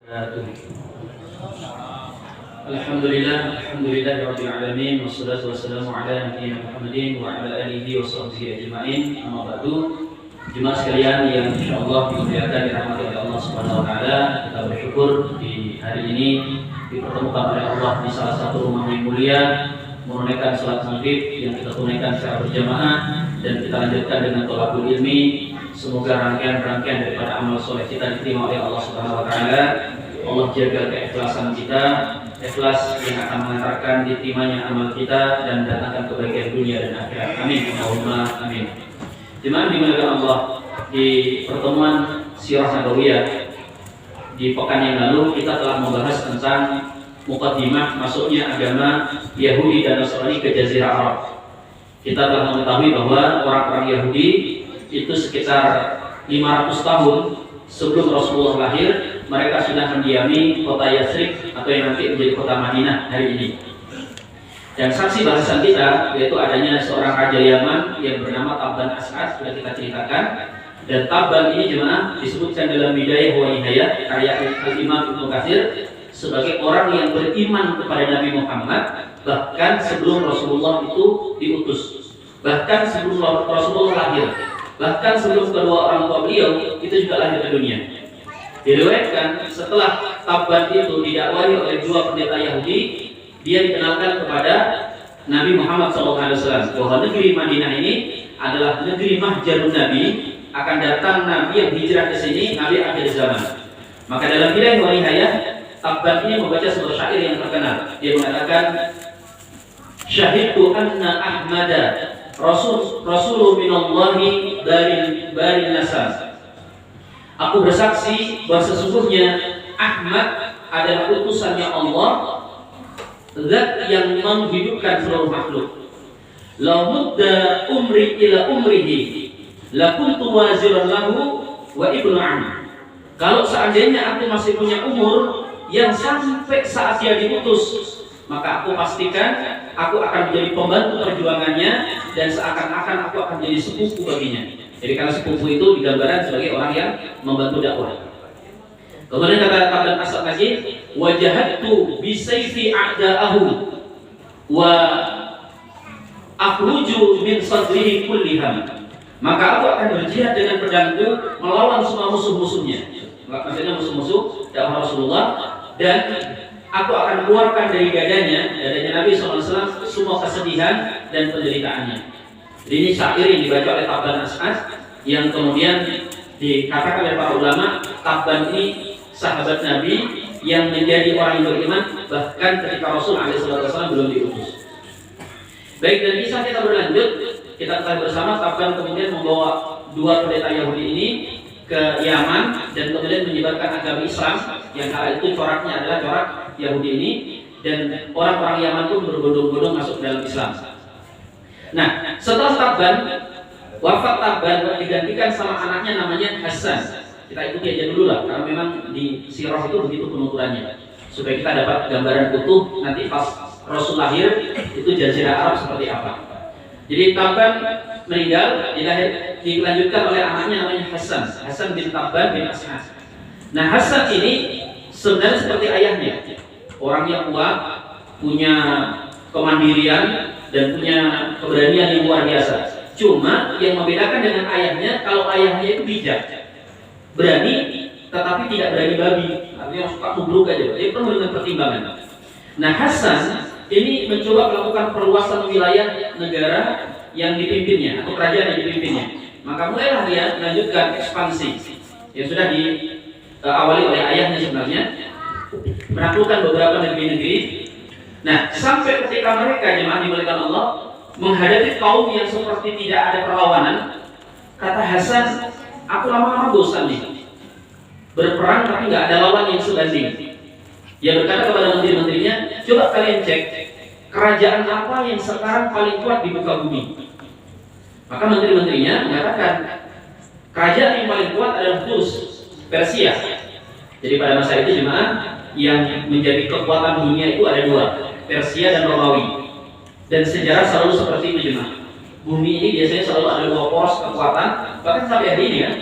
Alhamdulillah rabbil alamin wassalatu wassalamu ala nabiyyina Muhammadin wa ala alihi wa sahbihi ajma'in. Amma ba'du. Jemaah sekalian yang insyaallah dimuliakan dirahmati oleh Allah Subhanahu wa taala, kita bersyukur di hari ini dipertemukan oleh Allah di salah satu rumah yang mulia, menunaikan salat maghrib yang kita tunaikan secara berjamaah dan kita lanjutkan dengan thalabul ilmi. Semoga rangkaian-rangkaian daripada amal soleh kita diterima oleh Allah Subhanahu wa taala. Allah jaga keikhlasan kita, ikhlas yang akan mengantarkan diterimanya amal kita dan mendatangkan kebaikan dunia dan akhirat. Amin. Allahumma amin. Jemaah dimuliakan Allah, di pertemuan Sirah Nabawiyah di pekan yang lalu kita telah membahas tentang muqaddimah masuknya agama Yahudi dan Nasrani ke Jazirah Arab. Kita telah mengetahui bahwa orang-orang Yahudi itu sekitar 500 tahun sebelum Rasulullah lahir, mereka sudah mendiami kota Yathrib atau yang nanti menjadi kota Madinah hari ini. Dan saksi bahasan kita yaitu adanya seorang raja Yaman yang bernama Tabban As'ad, sudah kita ceritakan. Dan Tabban ini jemaah disebutkan dalam Bidayah wa Nihayah karya Al-Imam Ibnu Katsir sebagai orang yang beriman kepada Nabi Muhammad bahkan sebelum Rasulullah itu diutus, bahkan sebelum Rasulullah lahir, bahkan sebelum kedua orang tua beliau itu juga lahir ke dunia. Diriwayatkan setelah Tabban itu didakwahi oleh dua pendeta Yahudi, dia dikenalkan kepada Nabi Muhammad SAW bahwa negeri Madinah ini adalah negeri mahjarun Nabi, akan datang Nabi yang hijrah ke sini, Nabi akhir zaman. Maka dalam Bidayah wa Nihayah, Tabban ini membaca sebuah syair yang terkenal. Dia mengatakan, "Syahidtu anna Ahmada Rasulullah minallahi barin nasab." Aku bersaksi bahwa sesungguhnya Ahmad adalah utusannya Allah, zat yang menghidupkan seluruh makhluk. La mudda umri ila umrihi la kuntu waziran lahu wa ibnu am. Kalau seandainya aku masih punya umur yang sampai saat dia diutus, maka aku pastikan aku akan menjadi pembantu perjuangannya dan seakan-akan aku akan menjadi sepupu baginya. Jadi karena sepupu itu digambarkan sebagai orang yang membantu dakwah. Kemudian kata Tabban As'ad lagi, wajahatu bisayfi a'da'ahu wa akhruju min sadrihi kulliham. Maka aku akan berjihad dengan pedangku melawan semua musuh-musuhnya. Maksudnya musuh-musuh dakwah Rasulullah, dan aku akan keluarkan dari dadanya Nabi SAW semua kesedihan dan penderitaannya. Jadi ini syair yang dibaca oleh Tabban As'ad yang kemudian dikatakan oleh para ulama, Tabban ini sahabat Nabi yang menjadi orang yang beriman bahkan ketika Rasul SAW belum diutus. Baik, dari kisah kita berlanjut, kita telah bersama Tabban kemudian membawa dua pendeta Yahudi ini ke Yaman dan kemudian menyebarkan agama Islam yang kala itu coraknya adalah corak Yahudi ini, dan orang-orang Yaman pun berbondong-bondong masuk dalam Islam. Nah, setelah Tabban wafat, Tabban digantikan sama anaknya namanya Hasan. Kita ikuti aja dulu lah, karena memang di sirah itu begitu penuturannya, supaya kita dapat gambaran utuh nanti pas Rasul lahir itu Jazirah Arab seperti apa. Jadi Tabban meninggal, dilanjutkan oleh anaknya namanya Hasan bin Tabban bin As'ad. Nah, Hasan ini sebenarnya seperti ayahnya, orangnya kuat, punya kemandirian dan punya keberanian yang luar biasa. Cuma yang membedakan dengan ayahnya, kalau ayahnya itu bijak, berani, tetapi tidak berani babi, artinya suka tubruk aja. Jadi penuh dengan pertimbangan. Nah, Hasan ini mencoba melakukan perluasan wilayah negara yang dipimpinnya atau kerajaan yang dipimpinnya. Maka mulailah dia melanjutkan ekspansi yang sudah diawali oleh ayahnya sebenarnya, menaklukkan beberapa negeri-negeri. Nah, sampai ketika mereka jemaah dimuliakan Allah menghadapi kaum yang seperti tidak ada perlawanan, kata Hasan, aku lama-lama bosan nih berperang tapi nggak ada lawan yang sebanding. Dia berkata kepada menteri-menterinya, coba kalian cek kerajaan apa yang sekarang paling kuat di muka bumi. Maka menteri-menterinya mengatakan kerajaan yang paling kuat adalah Furs, Persia. Jadi pada masa itu jemaah yang menjadi kekuatan dunia itu ada dua, Persia dan Romawi. Dan sejarah selalu seperti itu jemaah. Bumi ini biasanya selalu ada dua poros kekuatan, bahkan sampai hari ini kan.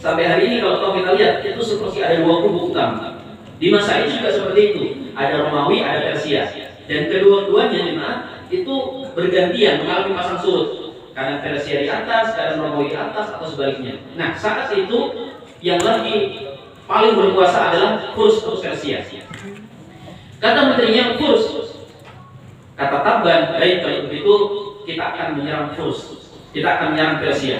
Sampai hari ini kalau kita lihat itu seperti ada dua kubu utama. Di masa itu juga seperti itu. Ada Romawi, ada Persia. Dan kedua-duanya itu bergantian mengalami pasang surut. Kadang Persia di atas, kadang Romawi di atas, atau sebaliknya. Nah, saat itu yang lagi paling berkuasa adalah Furs atau Persia. Kata menterinya Furs, kata Tabban, baik kalau begitu kita akan menyerang Furs, kita akan menyerang Persia.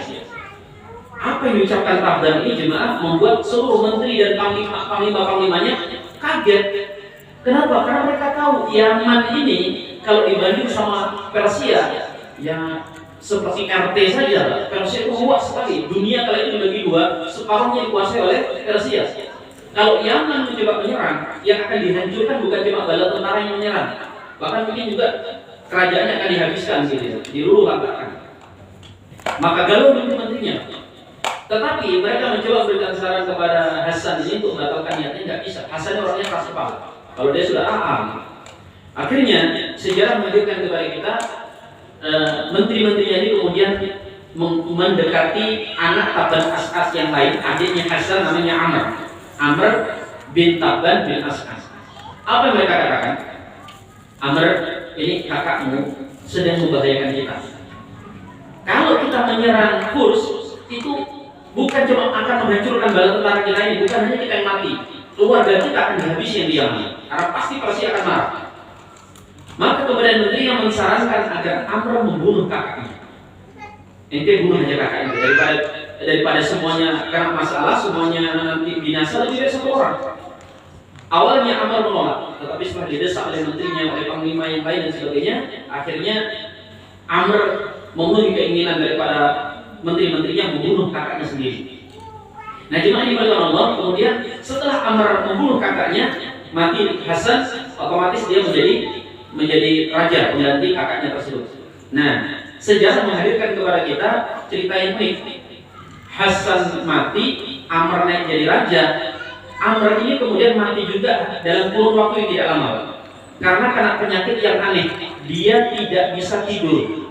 Apa yang diucapkan Tabban ini jemaah membuat seluruh menteri dan panglima-panglimanya kaget. Kenapa? Karena mereka tahu Yaman ini kalau dibanding sama Persia ya seperti RT saja. Persia itu luas sekali. Dunia kali ini dibagi dua, separuhnya dikuasai oleh Persia. Kalau Yaman mencoba menyerang, yang akan dihancurkan bukan cuma bala tentara yang menyerang, bahkan mungkin juga kerajaannya akan dihabiskan gitu, diluluh lantakan. Maka galau menterinya. Tetapi mereka mencoba berikan saran kepada Hasan ini untuk membatalkan niatnya, nggak bisa. Hasan orangnya keras kepala. Kalau dia sudah akhirnya sejarah menunjukkan kepada kita menteri-menterinya ini kemudian mendekati anak Tabban As'as yang lain, adiknya Hasan namanya Amr bin Tabban bin As'as. Apa yang mereka katakan? Amr, ini kakakmu sedang membahayakan kita. Kalau kita menyerang Furs itu bukan cuma akan menghancurkan bala tentara kita ini, bukan hanya kita yang mati, keluarga kita akan dihabisi yang diambil, karena pasti akan marah. Maka kemudian menteri yang mensarankan agar Amr membunuh kakaknya. Ente bunuh aja kakaknya daripada semuanya karena masalah, semuanya nanti binasa, lebih dari satu orang. Awalnya Amr menolak, tetapi setelah didesak oleh menterinya, oleh panglima yang lain dan sebagainya, akhirnya Amr memenuhi keinginan daripada menteri-menterinya membunuh kakaknya sendiri. Nah, jemaah dimuliakan Allah, kemudian setelah Amr membunuh kakaknya, mati Hasan, otomatis dia menjadi raja pengganti kakaknya tersebut. Nah, sejarah menghadirkan kepada kita cerita yang unik. Hasan mati, Amr naik jadi raja. Amr ini kemudian mati juga dalam kurun waktu yang tidak lama, karena kena penyakit yang aneh. Dia tidak bisa tidur.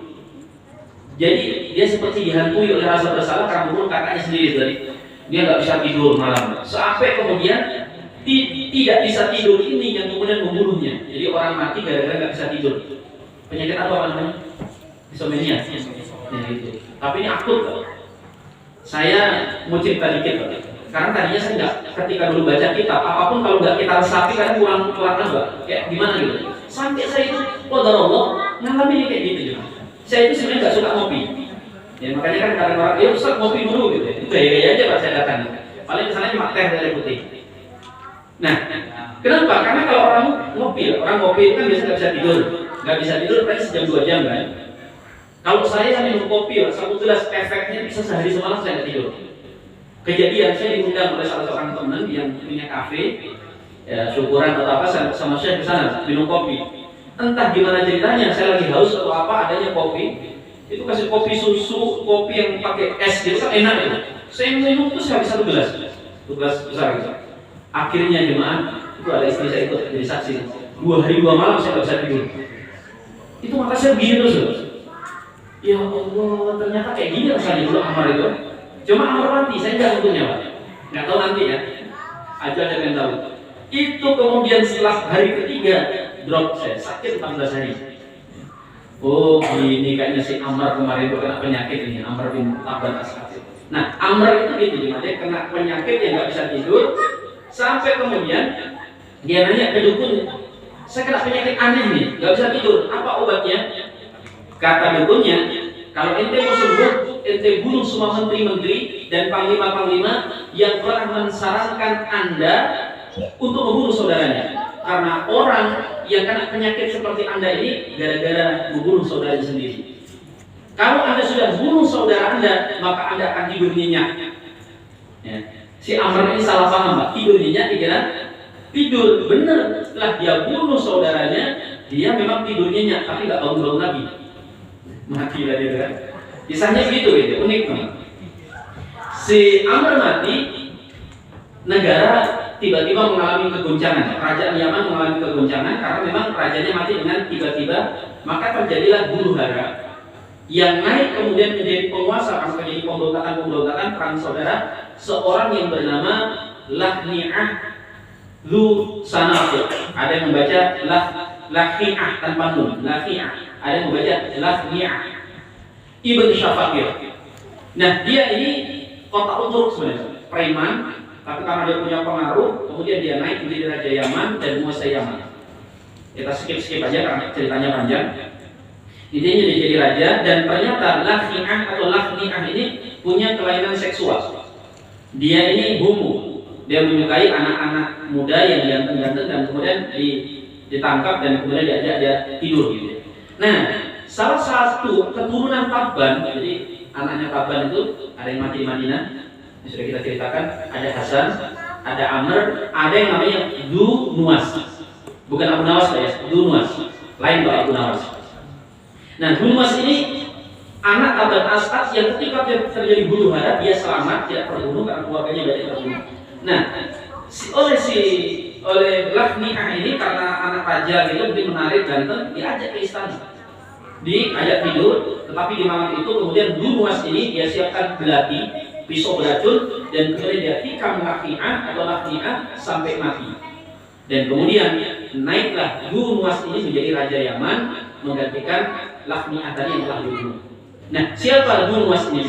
Jadi dia seperti dihantui oleh rasa bersalah karena membunuh kakaknya sendiri tadi. Dia nggak bisa tidur malam. Sampai kemudian tidak bisa tidur ini yang kemudian membunuhnya. Jadi orang mati gara-gara nggak bisa tidur. Penyakit apa namanya? Insomnia. Ya, gitu. Tapi ini akut. Saya mau cerita dikit, karena tadinya saya nggak, ketika dulu baca kitab, apapun kalau nggak kita resapi kadang kurang apa? Kayak gimana gitu. Sampai saya itu, qadarullah, ngalamin kayak gitu juga. Saya itu sebenarnya nggak suka ngopi. Ya makanya kan kadang orang, ya Ustaz ngopi dulu gitu. Itu gaya-gaya aja Pak saya datang. Paling kesannya cuma teh dari putih. Nah, kenapa? Karena kalau orang ngopi itu kan biasanya nggak bisa tidur. Nggak bisa tidur paling sejam 2 jam kan. Kalau saya minum kopi, 1 gelas efeknya bisa sehari semalam saya nggak tidur. Kejadian saya diundang oleh salah seorang teman yang punya kafe, ya syukuran atau apa, sama saya ke sana minum kopi. Entah gimana ceritanya, saya lagi haus atau apa, adanya kopi. Itu kasih kopi susu, kopi yang pakai es gitu kan enak itu. Saya minum tuh habis 1 gelas, 1 gelas besar gitu. Akhirnya jemaah, itu ada istri saya ikut jadi saksi. 2 hari 2 malam saya nggak bisa tidur. Itu mata saya begini terus. Ya Allah, ternyata kayak gini rasanya dulu Amr itu. Cuma Amr mati, saya nggak tentunya Pak. Nggak tahu nanti ya. Aja ada yang tahu. Itu kemudian setelah hari ketiga drop saya, sakit 14 hari. Oh ini kayaknya si Amr kemarin itu kena penyakit ini, Amr bin Tabban As'as. Nah Amr itu gitu, dia kena penyakit yang nggak bisa tidur. Sampai kemudian dia nanya ke dukun, saya kena penyakit aneh nih, nggak bisa tidur, apa obatnya? Kata dukunnya, kalau ente mau sembuh, ente bunuh semua menteri-menteri dan panglima-panglima yang telah mensarankan Anda untuk membunuh saudaranya. Karena orang yang kena penyakit seperti Anda ini gara-gara membunuh saudaranya sendiri. Kalau Anda sudah bunuh saudara Anda, maka Anda akan tidur nyenyak. Ya. Si Amr ini salah paham, Pak. Tidur nyenyak dikira tidur benar. Setelah dia bunuh saudaranya, dia memang tidur nyenyak, tapi nggak bangun-bangun lagi. Mati lah dia kan. Kisahnya gitu, unik banget. Si Amr mati, negara tiba-tiba mengalami kegoncangan. Kerajaan Yaman mengalami kegoncangan karena memang rajanya mati dengan tiba-tiba. Maka terjadilah huru hara yang naik kemudian menjadi penguasa karena terjadi pemberontakan perang saudara. Seorang yang bernama Lahni'ah Zu sanafir. Ada yang membaca lahi'ah tanpa nun, lahi'ah. Ada yang membaca lahi'ah. Ibn Syafakir. Nah, dia ini kota utur sebenarnya, preman, tapi karena dia punya pengaruh, kemudian dia naik menjadi raja Yaman dan menguasai Yaman. Kita skip aja karena ceritanya panjang. Intinya dia jadi raja, dan ternyata lahi'ah atau lahni'ah ini punya kelainan seksual. Dia ini homo. Dia menyukai anak-anak muda yang ganteng-ganteng dan kemudian ditangkap dan kemudian diajak dia tidur gitu. Nah, salah satu keturunan Tabban, jadi anaknya Tabban itu ada yang mati di Madinah, yang sudah kita ceritakan, ada Hasan, ada Amr, ada yang namanya Du Nuwas. Bukan Abu Nawas ya, Du Nuwas. Lain Pak Abu Nawas. Nah, Du Nuwas ini anak Abad As'ad yang ketika terjadi huru hara dia selamat, tidak terbunuh karena keluarganya banyak terbunuh. Nah, oleh Lahni'ah ini karena anak raja gitu, dia menarik ganteng, diajak ke istana, diajak tidur. Tetapi di malam itu kemudian Du Nuwas ini dia siapkan belati, pisau beracun, dan kemudian dia tikam Lahni'ah atau Lahni'ah sampai mati. Dan kemudian naiklah Du Nuwas ini menjadi raja Yaman, menggantikan Lahni'ah tadi yang telah dibunuh. Nah, siapa Du Nuwas ini?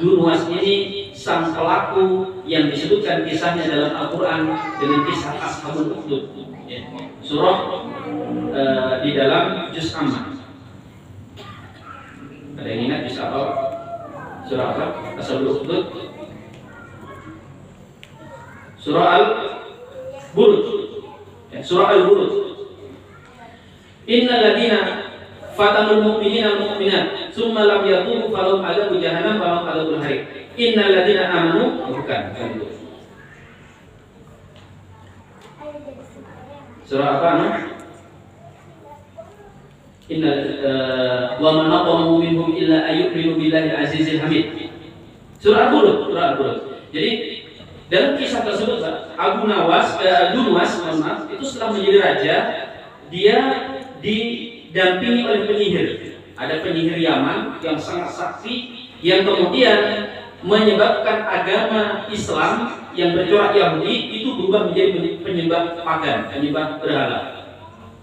Du Nuwas ini sang pelaku yang disebutkan kisahnya dalam Al-Quran dengan kisah Ashabul Ukhdud, ya. Surah di dalam Juz Amma. Ada yang ingat juz apa? Surah apa? Ashabul Ukhdud. Surah Al-Buruj, ya, Surah Al-Buruj. Innal ladina fatanul mu'minina al-mu'minat summa lam yatubu falahum adzabu jahannam wa lahum adzabul hariq. Innal ladzina amanu, bukan itu. Surah apa? Innal wa man naqamu minhum illa ayyuminu billahi al-azizil hamid. Surah Al-Buruj, Jadi dalam kisah tersebut Du Nuwas itu setelah menjadi raja, dia didampingi oleh penyihir. Ada penyihir Yaman yang sangat sakti yang kemudian menyebabkan agama Islam yang bercorak Yahudi itu berubah menjadi penyembah pagan, penyembah berhala.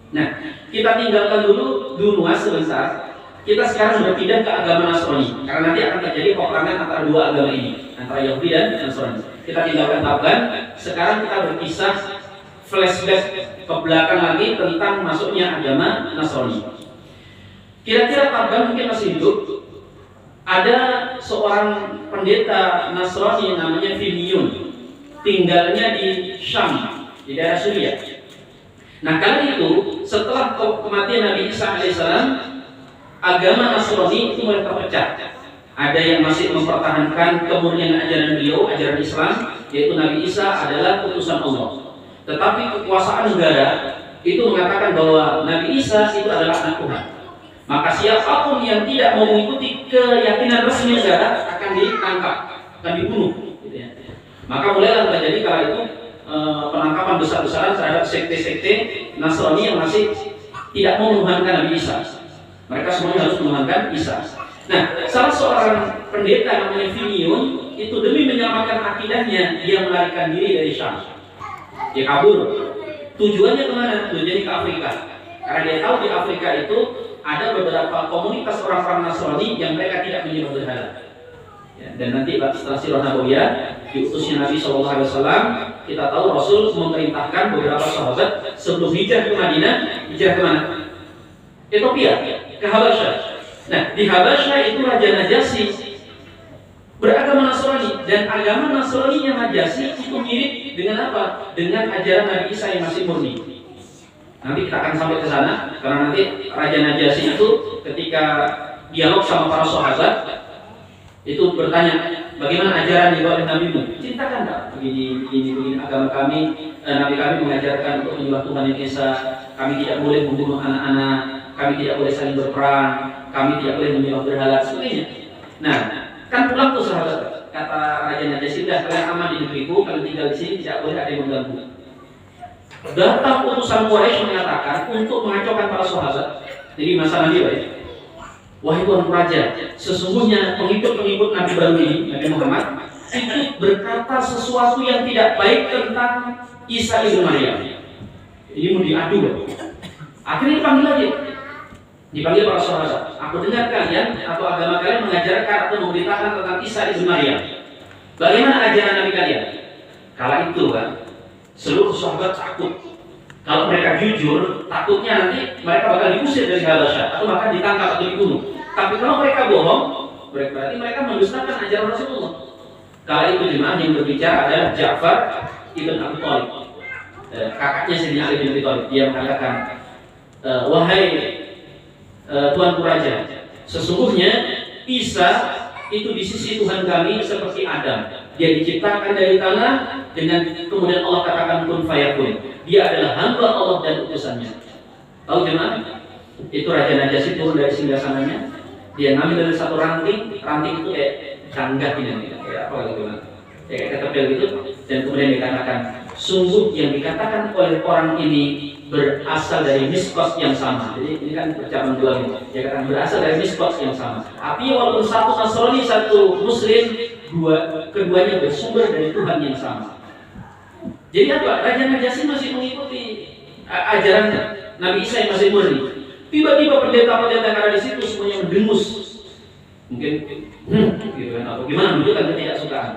Nah, kita tinggalkan dulu Du Nuwas sebentar. Kita sekarang berpindah ke agama Nasrani, karena nanti akan terjadi peperangan antara dua agama ini, antara Yahudi dan Nasrani. Kita tinggalkan Tabban. Sekarang kita berkisah flashback ke belakang lagi tentang masuknya agama Nasrani. Kira-kira Tabban mungkin masih hidup. Ada seorang pendeta Nasrani namanya Filiun, tinggalnya di Syam, di daerah Suriah. Nah, kali itu setelah kematian Nabi Isa alaihissalam, agama Nasrani itu mulai terpecah. Ada yang masih mempertahankan kemurnian ajaran beliau, ajaran Islam, yaitu Nabi Isa adalah utusan Allah. Tetapi kekuasaan negara itu mengatakan bahwa Nabi Isa itu adalah anak Tuhan. Maka siapapun yang tidak mau mengikuti keyakinan resmi negara akan ditangkap, akan dibunuh, gitu ya. Maka mulailah terjadi kala itu penangkapan besar-besaran terhadap sekte-sekte Nasrani yang masih tidak mau menuhankan Nabi Isa. Mereka semuanya harus menuhankan Isa. Nah, salah seorang pendeta namanya Filiun itu demi menyelamatkan akidahnya, dia melarikan diri dari Syam. Dia kabur. Tujuannya kemana? Tujuannya ke Afrika. Karena dia tahu di Afrika itu ada beberapa komunitas orang-orang Nasrani yang mereka tidak menyembah berhala. Ya, dan nanti setelah Sirah Nabawiyah, diutusnya Nabi SAW, kita tahu Rasul memerintahkan beberapa sahabat sebelum hijrah ke Madinah, hijrah ke mana? Ethiopia, ke Habasyah. Nah, di Habasyah itu Raja Najasyi beragama Nasrani, dan agama Nasrani-nya Najasyi itu mirip dengan apa? Dengan ajaran Nabi Isa yang masih murni. Nanti kita akan sampai ke sana, karena nanti Raja Najasyi itu ketika dialog sama para sahabat itu bertanya, bagaimana ajaran yang dibawa oleh Nabi-Mu? Ceritakan tak? Begini agama kami, Nabi kami mengajarkan untuk menyembah Tuhan yang Esa. Kami tidak boleh membunuh anak-anak, kami tidak boleh saling berperang, kami tidak boleh menyembah berhala, sebagainya. Nah, kan pulang tuh sahabat, kata Raja Najasyi, sudah kalian aman di negeriku, kalian tinggal di sini, tidak boleh ada yang mengganggu. Datang utusan Quraisy mengatakan untuk mengacaukan para sahabat. Jadi masa Nabi, wahai Tuan Raja, sesungguhnya pengikut-pengikut Nabi baru ini, Nabi Muhammad, itu berkata sesuatu yang tidak baik tentang Isa ibn Maryam. Ini mau diadu. Akhirnya dipanggil lagi. Dipanggil para sahabat. Aku dengar kalian atau agama kalian mengajarkan atau memberitakan tentang Isa ibn Maryam. Bagaimana ajaran Nabi kalian? Kala itu kan, seluruh sahabat takut. Kalau mereka jujur, takutnya nanti mereka bakal diusir dari Habasyah atau bahkan ditangkap atau dibunuh. Tapi kalau mereka bohong, berarti mereka mendustakan ajaran Rasulullah. Kala itu jemaah yang berbicara adalah Ja'far ibn Abi Thalib, kakaknya Sayyidina Ali bin Abi Thalib. Dia mengatakan, wahai Tuanku Raja, sesungguhnya Isa itu di sisi Tuhan kami seperti Adam. Dia diciptakan dari tanah dengan kemudian Allah katakan kun fayakun. Dia adalah hamba Allah dan utusannya. Tahu jemaah? Itu Raja Najasyi turun dari singgasananya. Dia ngambil dari satu ranting itu kayak canggah ini, kayak apa gitu kan? Kayak ketepel gitu. Dan kemudian dikatakan, sungguh yang dikatakan oleh orang ini berasal dari miskos yang sama. Jadi ini kan percakapan dua ini. Dia katakan berasal dari miskos yang sama. Tapi walaupun satu Nasrani, satu Muslim, keduanya bersumber dari Tuhan yang sama. Jadi apa? Raja Najasyi masih mengikuti ajaran Nabi Isa yang masih murni. Tiba-tiba pendeta-pendeta yang ada di situ semuanya mendengus. Mungkin gitu kan, atau gimana menunjukkan ketidaksukaan.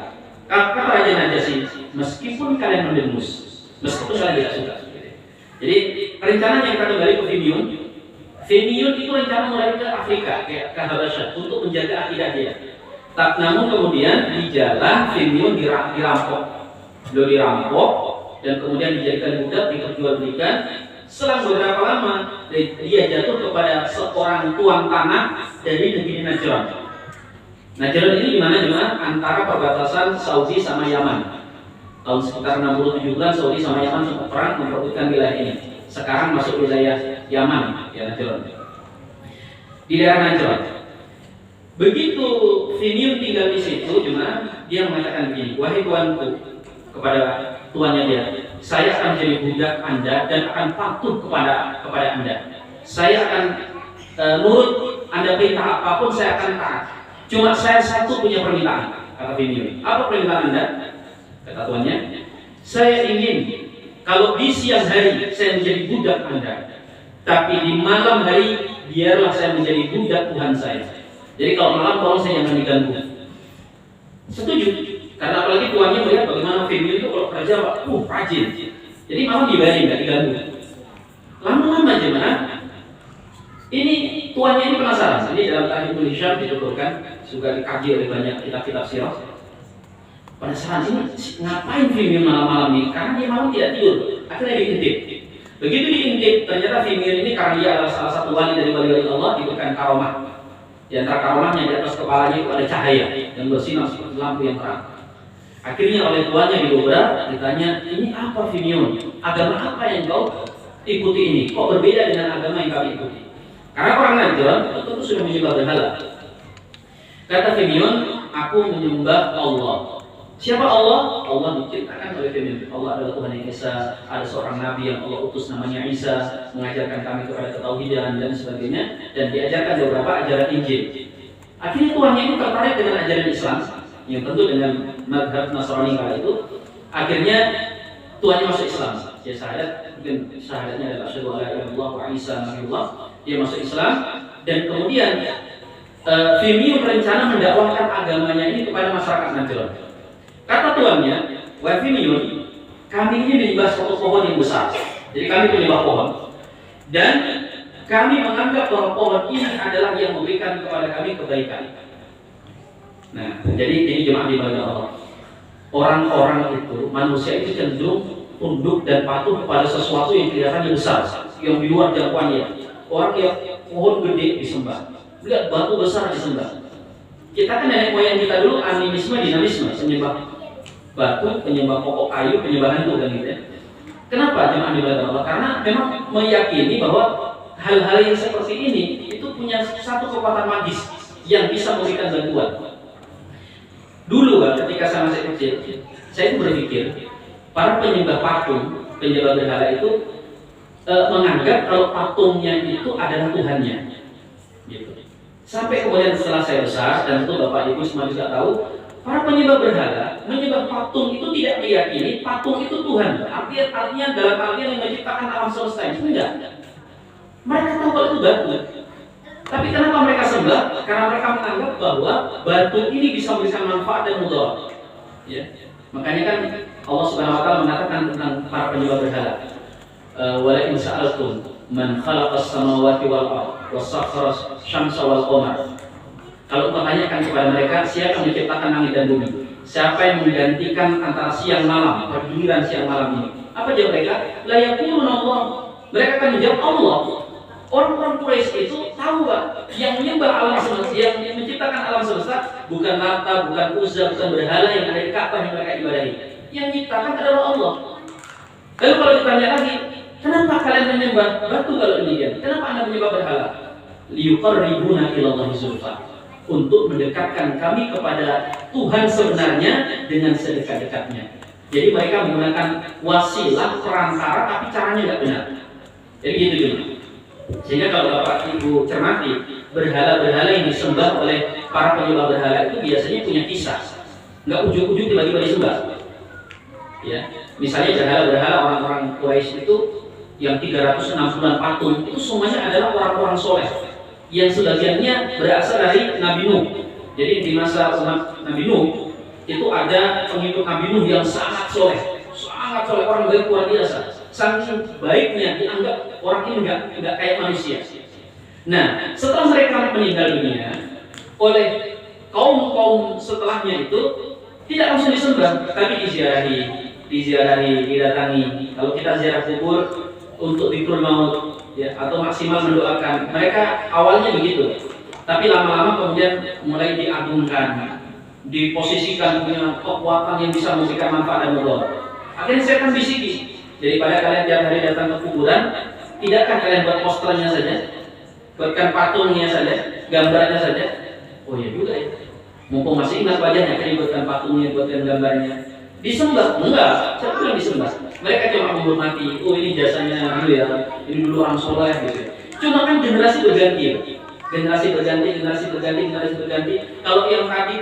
Kata Raja Najasyi, meskipun kalian mendengus, meskipun kalian tidak suka. Jadi rencananya kita kembali ke Femiun itu rencana mulai ke Afrika, ke Habasyah untuk menjaga akidah dia. Namun kemudian di jalan Femiun dirampok. Beliau dirampok dan kemudian dijadikan budak, diperjualbelikan. Selang beberapa lama dia jatuh kepada seorang tuan tanah dari negeri Najran. Najran ini di mana jemaah? Antara perbatasan Saudi sama Yaman. Tahun sekitar 67 bulan Saudi sama Yaman sempat perang memperebutkan wilayah ini. Sekarang masuk wilayah Yaman, ya Najran. Di daerah Najran. Begitu Finium tinggal di situ, jemaah, dia mengatakan begini, wahai tuanku, kepada tuannya dia, saya akan menjadi budak Anda dan akan patuh kepada Anda. Saya akan nurut Anda perintah apapun, saya akan taat. Cuma saya satu punya permintaan, kata Finium. Apa permintaan Anda? Kata tuannya, saya ingin kalau di siang hari saya menjadi budak Anda, tapi di malam hari biarlah saya menjadi budak Tuhan saya. Jadi kalau malam tolong saya jangan diganggu. Setuju? Karena apalagi tuannya melihat bagaimana Finium itu kalau kerja rajin. Jadi malam dibayarin, nggak diganggu. Lama-lama jemaah, ini tuannya ini penasaran. Ini dalam Tarikh Hisham dituturkan, juga dikaji oleh banyak kitab-kitab sirah. Penasaran ini ngapain Finium malam-malam ini? Karena dia malam tidak tidur. Akhirnya diintip. Begitu diintip, ternyata Finium ini karena dia adalah salah satu wali dari wali-wali Allah, diberikan karomah. Di antara karomahnya di atas kepalanya itu ada cahaya yang bersinar seperti lampu yang terang. Akhirnya oleh tuannya didobrak, ditanya, ini apa Finium? Agama apa yang kau ikuti ini? Kok berbeda dengan agama yang kami ikuti? Karena orang Najran tentu sudah menyembah berhala. Kata Finium, aku menyembah Allah. Siapa Allah? Allah diciptakan oleh Finium. Allah adalah Tuhan yang Esa. Ada seorang Nabi yang Allah utus namanya Isa, mengajarkan kami kepada ketauhidan dan sebagainya, dan diajarkan beberapa ajaran Injil. Akhirnya tuannya itu tertarik dengan ajaran Islam, yang tentu dengan madhab Nasrani kala itu. Akhirnya tuannya masuk Islam. Ya syahadat, mungkin syahadatnya adalah asyhadu alla ilaha illallah wa Isa nabiullah. Dia masuk Islam dan kemudian Finium berencana mendakwahkan agamanya ini kepada masyarakat Najran. Kata tuannya, wahai Finium, kami ini menyembah suatu pohon yang besar. Jadi kami menyembah pohon dan kami menganggap bahwa pohon ini adalah yang memberikan kepada kami kebaikan. Nah, jadi ini jemaah di bawah Allah. Orang-orang itu, manusia itu cenderung tunduk dan patuh kepada sesuatu yang kelihatannya besar, yang di luar jangkauannya. Orang yang pohon gede disembah, lihat batu besar disembah. Kita kan nenek moyang kita dulu animisme, dinamisme, penyembah batu, penyembah pokok kayu, penyembahan itu kan gitu ya. Kenapa jemaah di bawah Allah? Karena memang meyakini bahwa hal-hal yang seperti ini itu punya satu kekuatan magis yang bisa memberikan bantuan. Dulu kan, ketika saya masih kecil, saya itu berpikir para penyembah patung, penyembah berhala itu menganggap kalau patungnya itu adalah Tuhannya. Gitu. Sampai kemudian setelah saya besar, dan itu Bapak Ibu semua juga tahu, Para penyembah berhala, menyembah patung itu tidak meyakini patung itu Tuhan. Artinya dalam artian yang menciptakan alam semesta itu enggak. Mereka tahu kalau itu batu. Tapi kenapa mereka sembah? Karena mereka menganggap bahwa batu ini bisa memberikan manfaat dan mudarat. Ya. Makanya kan Allah Subhanahu wa taala mengatakan tentang para penyembah berhala. Wala in sa'altum man khalaqas samawati wal ardh wasakhkhara syamsa wal qamar. Kalau kau tanyakan kepada mereka, siapa yang menciptakan langit dan bumi? Siapa yang menggantikan antara siang malam, pergiliran siang malam ini? Apa jawab mereka? La yaquluna Allah. Mereka akan menjawab Allah. Orang-orang Quraisy itu tahu Pak, yang menyembah alam semesta, yang menciptakan alam semesta bukan Lata, bukan Uzza, bukan berhala yang ada di Ka'bah yang mereka ibadahi. Yang menciptakan adalah Allah. Lalu kalau ditanya lagi, kenapa kalian menyembah batu kalau demikian? Kenapa Anda menyembah berhala? Liyuqarribuna ilallahi zulfa. Untuk mendekatkan kami kepada Tuhan sebenarnya dengan sedekat-dekatnya. Jadi mereka menggunakan wasilah perantara tapi caranya nggak benar. Jadi gitu. Sehingga kalau Bapak Ibu cermati, berhala-berhala yang disembah oleh para penyembah berhala itu biasanya punya kisah. Nggak ujuk-ujuk tiba-tiba disembah. Ya, misalnya berhala-berhala orang-orang Quraisy itu yang 360 patung itu semuanya adalah orang-orang soleh. Yang sebagiannya berasal dari Nabi Nuh. Jadi di masa umat Nabi Nuh itu ada pengikut Nabi Nuh yang sangat soleh orang baik luar biasa. Saking baiknya dianggap orang ini enggak kayak manusia. Nah, setelah mereka meninggal dunia oleh kaum setelahnya itu tidak langsung disembah, tapi diziarahi, didatangi. Kalau kita ziarah kubur untuk dzikrul maut ya, atau maksimal mendoakan. Mereka awalnya begitu, tapi lama-lama kemudian mulai diagungkan, diposisikan punya kekuatan yang bisa memberikan manfaat dan mudarat. Akhirnya saya akan bisiki, daripada kalian tiap hari datang ke kuburan, tidakkah kalian buat posternya saja, buatkan patungnya saja, gambarnya saja? Oh iya juga ya, mumpung masih ingat wajahnya, kan buatkan patungnya, buatkan gambarnya. Disembah? Enggak, siapa yang disembah? Mereka cuma menghormati, oh ini jasanya dulu ya, ini dulu orang soleh gitu. Cuma kan generasi berganti. Kalau yang tadi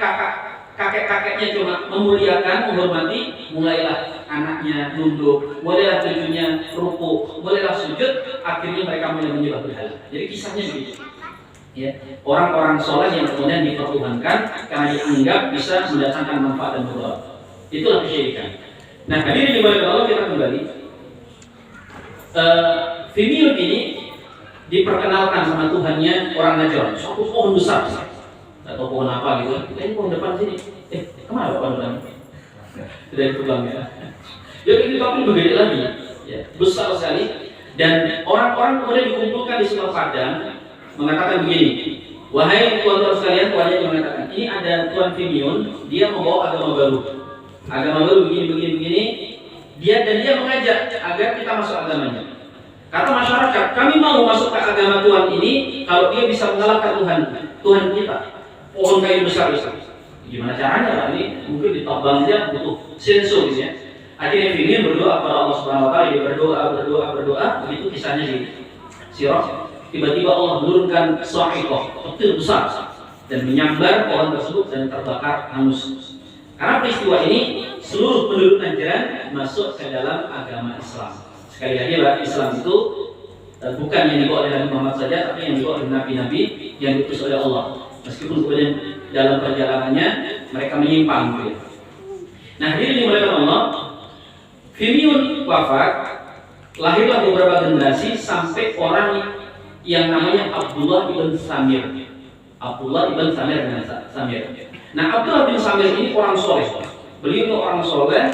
kakek-kakeknya cuma memuliakan, menghormati, mulailah anaknya nunduk, mulailah cucunya ruku, mulailah sujud, akhirnya mereka mulai menyembah berhala. Jadi kisahnya begitu. Ya, orang-orang soleh yang kemudian dipertuhankan karena dianggap bisa mendatangkan manfaat dan mudarat. Itulah kesyirikan. Nah, hadirin dimuliakan Allah, kita kembali. Fimyun ini diperkenalkan sama Tuhannya orang Najran. Suatu pohon besar, atau pohon apa gitu. Ini pohon depan sini. Kemana pohon depan? Sudah ditebang ya. Jadi ini tapi begede lagi, ya, besar sekali. Dan orang-orang kemudian dikumpulkan di sebuah padang, mengatakan begini. Wahai tuan-tuan sekalian, tuannya mengatakan, ini ada Tuan Fimyun, dia membawa agama baru. Agama baru begini, dia mengajak agar kita masuk agamanya. Kata masyarakat, kami mau masuk ke agama Tuhan ini kalau dia bisa mengalahkan Tuhan kita. Pohon kayu besar. Gimana caranya Pak? Ini mungkin ditambang saja butuh sensor gitu ya. Akhirnya Fimyun berdoa kepada Allah Subhanahu wa taala, dia berdoa, begitu kisahnya di Sirah. Tiba-tiba Allah menurunkan sa'iqah, petir besar dan menyambar pohon tersebut dan terbakar hangus. Karena peristiwa ini seluruh penduduk Najran masuk ke dalam agama Islam. Sekali lagi Pak, Islam itu bukan yang dibawa oleh Nabi Muhammad saja, tapi yang dibawa oleh nabi-nabi yang diutus oleh Allah. Meskipun kemudian dalam perjalanannya mereka menyimpang gitu. Nah, hadirin dimuliakan Allah, Fimyun wafat, lahirlah beberapa generasi sampai orang yang namanya Abdullah ibn Samir. Nah, Abdullah bin Samir ini orang soleh. Beliau itu orang soleh,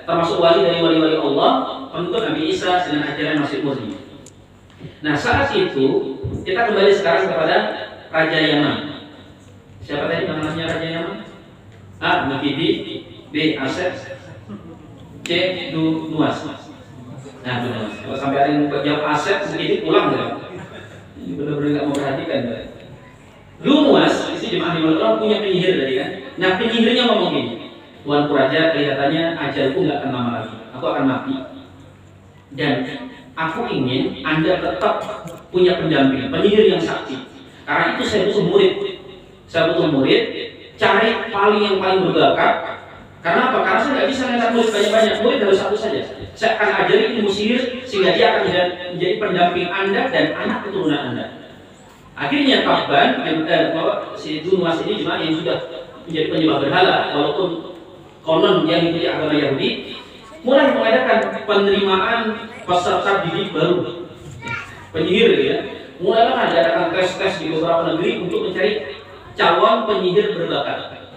termasuk wali dari wali-wali Allah, pengikut Nabi Isa dengan ajaran Masih Murni. Nah, saat itu kita kembali sekarang kepada Raja Yaman. Siapa tadi namanya Raja Yaman? A. Mukidi, B. Asep, C. Nuwas. Nah, benar. Kalau sampai ada yang jawab Asep, Mukidi pulang ya. Ini benar-benar nggak memperhatikan. Nuwas, itu jemaah dimana punya penyihir tadi kan. Nah, penyihirnya ngomong gini, Tuanku Raja, kelihatannya ajalku nggak akan lama lagi. Aku akan mati. Dan aku ingin Anda tetap punya pendamping, penyihir yang sakti. Karena itu saya butuh murid. cari yang paling berbakat. Karena apa? Karena saya nggak bisa ngangkat murid banyak-banyak, murid harus satu saja. Saya akan ajari ilmu sihir sehingga dia akan menjadi pendamping Anda dan anak keturunan Anda. Akhirnya Kahban, si Dunwas ini cuma yang sudah menjadi penyembah berhala, walaupun konon dia mengikuti agama Yahudi, mulai mengadakan penerimaan peserta didik baru, penyihir ya. Mulailah mengadakan tes-tes di beberapa negeri untuk mencari calon penyihir berbakat.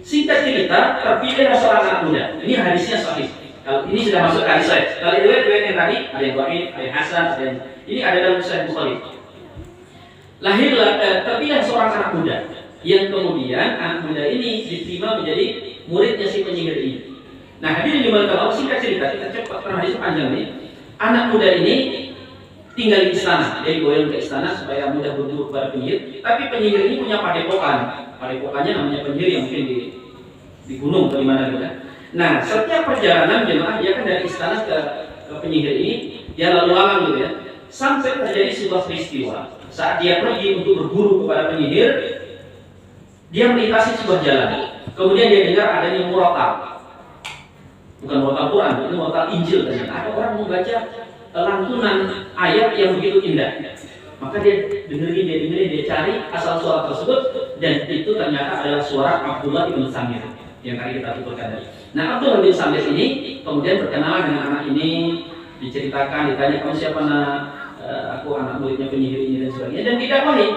Singkat cerita, terpilihlah seorang anak muda. Ini hadisnya sahih. Kalau ini sudah masuk hadis saya. Kalau riwayat yang tadi ada yang Dhaif, ada yang Hasan, ada yang ini ada dalam Sahih Bukhari. Lahirlah terpilih seorang anak muda yang kemudian anak muda ini diterima menjadi muridnya si penyihir ini. Nah, hadirin dimuliakan Allah, singkat cerita, kita cepat karena hadis panjang nih. Anak muda ini tinggal di istana, dia diboyong ke istana supaya mudah berguru kepada penyihir. Tapi penyihir ini punya padepokan. Padepokannya namanya penyihir yang mungkin di gunung atau di mana gitu kan. Nah, setiap perjalanan jemaah dia kan dari istana ke penyihir ini dia lalu lalang gitu ya. Sampai terjadi sebuah peristiwa saat dia pergi untuk berguru kepada penyihir, dia melintasi sebuah jalan. Kemudian dia dengar adanya murotal. Bukan murotal Quran, ini murotal Injil ternyata. Ada orang membaca lantunan ayat yang begitu indah. Maka dia dengerin, dia cari asal suara tersebut, dan itu ternyata adalah suara Abdullah bin Samir yang tadi kita tuturkan tadi. Nah, Abdullah bin Samir ini kemudian berkenalan dengan anak ini, diceritakan, ditanya kamu siapa nak? Aku anak muridnya penyihir ini dan sebagainya, dan didakwahi.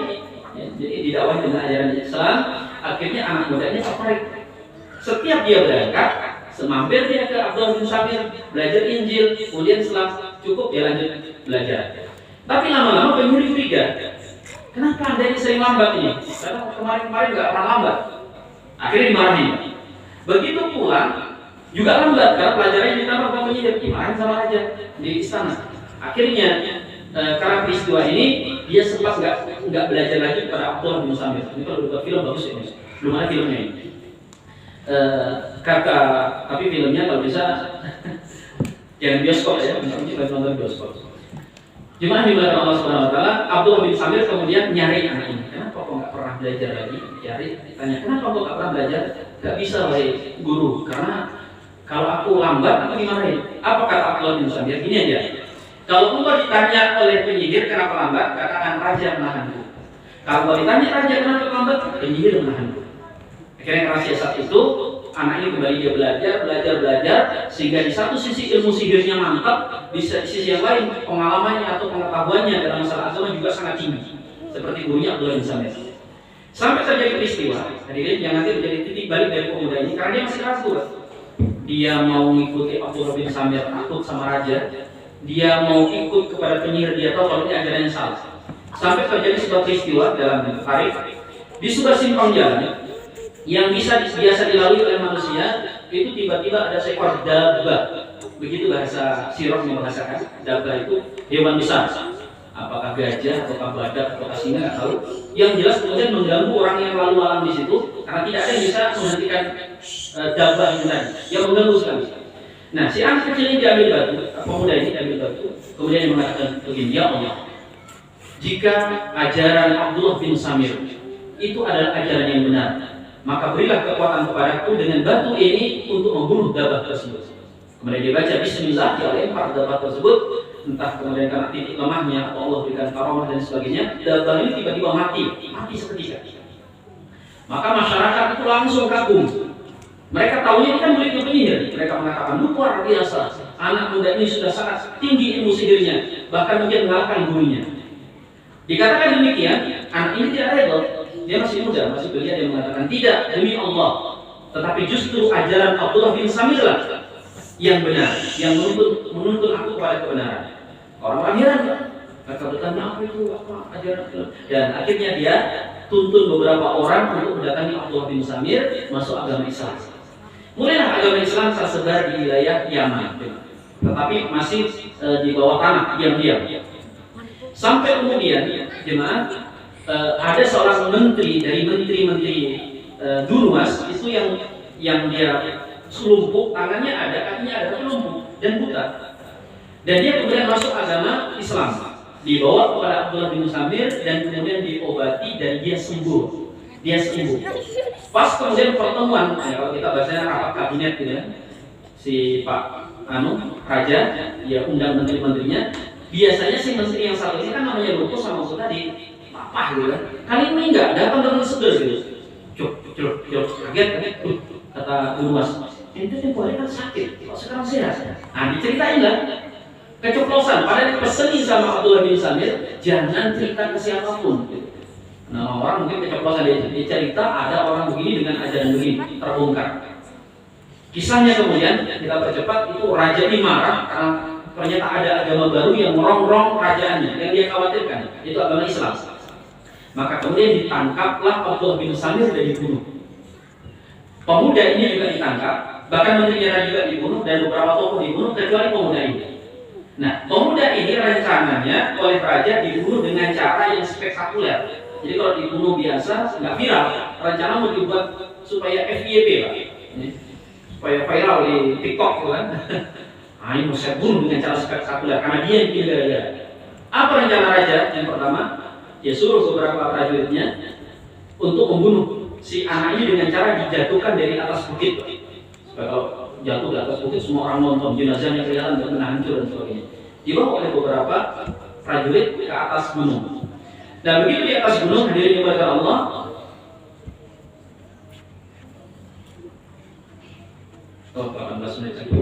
Ya, jadi didakwahi dengan ajaran Islam. Akhirnya anak mudanya tertarik. Setiap dia berangkat, semampir dia ke Abdullah bin Samir, belajar Injil, kemudian setelah cukup dia lanjut belajar. Tapi lama-lama penyihir curiga, kenapa Anda ini sering lambat ini? Karena kemarin-kemarin nggak pernah lambat. Akhirnya dimarahin. Begitu pulang juga lambat karena pelajarannya ditambah sama penyihir, dimarahin sama raja di istana. Akhirnya karena peristiwa ini dia sempat nggak belajar lagi kepada Abdullah bin Samir. Ini kalau buat film bagus ya, belum ada filmnya ini. Tapi filmnya kalau bisa jangan bioskop ya, mungkin kita nonton bioskop. Jemaah dimuliakan Allah Subhanahu wa taala, Abdullah bin Samir kemudian nyari anak ini. Kenapa kok nggak pernah belajar lagi? Cari, tanya, kenapa kok nggak pernah belajar? Nggak bisa, wahai guru, karena kalau aku lambat aku dimarahin. Apa kata Abdullah bin Samir? Gini aja. Kalau engkau ditanya oleh penyihir kenapa lambat, katakan raja menahanku. Kalau ditanya raja kenapa lambat, penyihir menahanku. Akhirnya karena siasat itu, anak ini kembali dia belajar, sehingga di satu sisi ilmu sihirnya mantap, di sisi yang lain pengalamannya atau pengetahuannya dalam masalah agama juga sangat tinggi, seperti gurunya Abdullah bin Samir. Sampai terjadi peristiwa, hadirin yang nanti menjadi titik balik dari pemuda ini, karena dia masih ragu. Dia mau mengikuti Abdullah bin Samir, takut sama raja. Dia mau ikut kepada penyihir, dia tahu kalau ini ajarannya salah. Sampai terjadi sebuah peristiwa dalam Bukhari, di sebuah simpang jalan yang biasa dilalui oleh manusia, itu tiba-tiba ada seekor dabah. Begitu bahasa sirah membahasakan, dabah itu hewan besar. Apakah gajah, apakah badak, apakah singa, nggak tahu. Yang jelas kemudian mengganggu orang yang lalu lalang di situ, karena tidak ada yang bisa menghentikan dabah itu tadi. Yang mengganggu sekali. Nah, si anak kecil ini diambil batu, pemuda ini diambil batu, kemudian dia mengatakan begini, ya Allah, jika ajaran Abdullah bin Samir itu adalah ajaran yang benar, maka berilah kekuatan kepadaku dengan batu ini untuk membunuh dabah tersebut. Kemudian dia baca Bismillah, dia lempar dabah tersebut, entah kemudian karena titik lemahnya atau Allah berikan karamah dan sebagainya, dabah ini tiba-tiba mati seketika. Maka masyarakat itu langsung kagum. Mereka tahunya ini kan muridnya penyihir. Mereka mengatakan luar biasa, anak muda ini sudah sangat tinggi ilmu sihirnya, bahkan mungkin mengalahkan gurunya. Dikatakan demikian, anak ini tidak rebel. Dia masih muda, masih belia, dia mengatakan tidak, demi Allah. Tetapi justru ajaran Abdullah bin Samir lah yang benar, yang menuntun aku kepada kebenaran. Orang-orang heran, mereka bertanya apa itu, apa ajaran itu. Dan akhirnya dia tuntun beberapa orang untuk mendatangi Abdullah bin Samir masuk agama Islam. Mulailah agama Islam tersebar di wilayah Yaman, tetapi masih di bawah tanah, diam-diam. Sampai kemudian jemaah ada seorang menteri dari menteri-menteri Dunwas itu yang dia lumpuh, tangannya ada, kakinya ada, tapi lumpuh dan buta. Dan dia kemudian masuk agama Islam, dibawa kepada Abdullah bin Samir dan kemudian diobati dan dia sembuh dia sembuh. Pas kemudian pertemuan, kalau kita bahasanya rapat kabinet gitu ya, si Pak Raja, dia undang menteri-menterinya. Biasanya si menteri yang satu ini kan namanya lupus sama maksud tadi, apa gitu kan. Kali ini enggak, datang dengan seger gitu. Kaget, kata Guru Mas. Itu tempoh hari kan sakit, kok sekarang sehat? Nah diceritain lah. Keceplosan, padahal dipeseni sama Abdullah bin Samir, jangan cerita ke siapapun. Nah orang mungkin keceplosan dia cerita ada orang begini dengan ajaran begini, terbongkar. Kisahnya kemudian kita percepat, itu raja ini marah karena ternyata ada agama baru yang merongrong kerajaannya, yang dia khawatirkan, itu agama Islam. Maka kemudian ditangkaplah Abdullah bin Samir dan dibunuh. Pemuda ini juga ditangkap, bahkan menterinya juga dibunuh dan beberapa tokoh dibunuh kecuali pemuda ini. Nah, pemuda ini rencananya oleh raja dibunuh dengan cara yang spektakuler. Jadi kalau dibunuh biasa nggak viral, rencana mau dibuat supaya FYP lah, supaya viral di TikTok kan. Nah, ini mau saya bunuh dengan cara spektakuler karena dia yang pilih gara-gara. Apa rencana raja? Yang pertama, dia suruh beberapa prajuritnya untuk membunuh si anak ini dengan cara dijatuhkan dari atas bukit. Supaya kalau jatuh di atas bukit semua orang nonton, jenazahnya kelihatan dan kena hancur dan sebagainya. Dibawa oleh beberapa prajurit ke atas gunung. Dan begitu di atas gunung hadirin ibadah Allah, oh 18 menit lagi.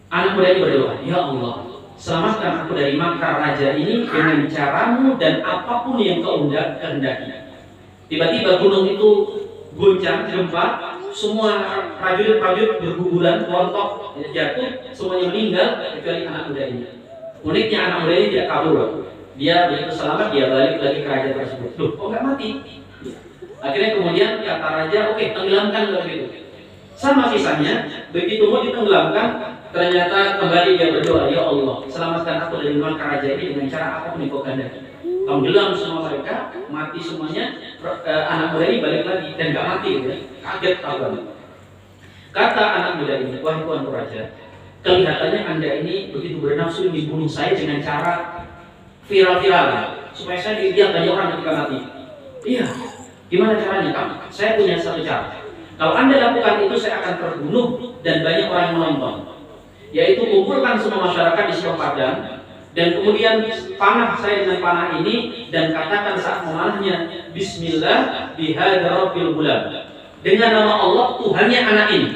Anak muda ini berdoa, ya Allah, selamatkan aku dari makar raja ini dengan caramu dan apapun yang kau kehendaki. Tiba-tiba gunung itu goncang, gempa, semua prajurit-prajurit berguguran, rontok, jatuh, semuanya meninggal kecuali anak muda ini. Uniknya anak muda ini tidak kabur. Dia begitu selamat, dia balik lagi ke raja tersebut. Loh, kok nggak mati? Akhirnya kemudian kata raja, oke, tenggelamkan begitu. Sama kisahnya, begitu mau ditenggelamkan, ternyata kembali dia berdoa, ya Allah, selamatkan aku dari makar raja ini dengan cara apapun yang kau kehendaki. Tenggelam semua mereka, mati semuanya, anak muda ini balik lagi dan nggak mati, gitu. Kaget tahu banget. Kata anak muda ini, wahai tuan raja, kelihatannya anda ini begitu bernafsu ingin bunuh saya dengan cara viral-viral supaya saya dilihat banyak orang ketika mati. Iya, gimana caranya? Saya punya satu cara. Kalau anda lakukan itu, saya akan terbunuh dan banyak orang yang menonton. Yaitu kumpulkan semua masyarakat di sebuah padang dan kemudian panah saya dengan panah ini dan katakan saat memanahnya, Bismillah bihadza rabbil gulam, dengan nama Allah Tuhannya anak ini.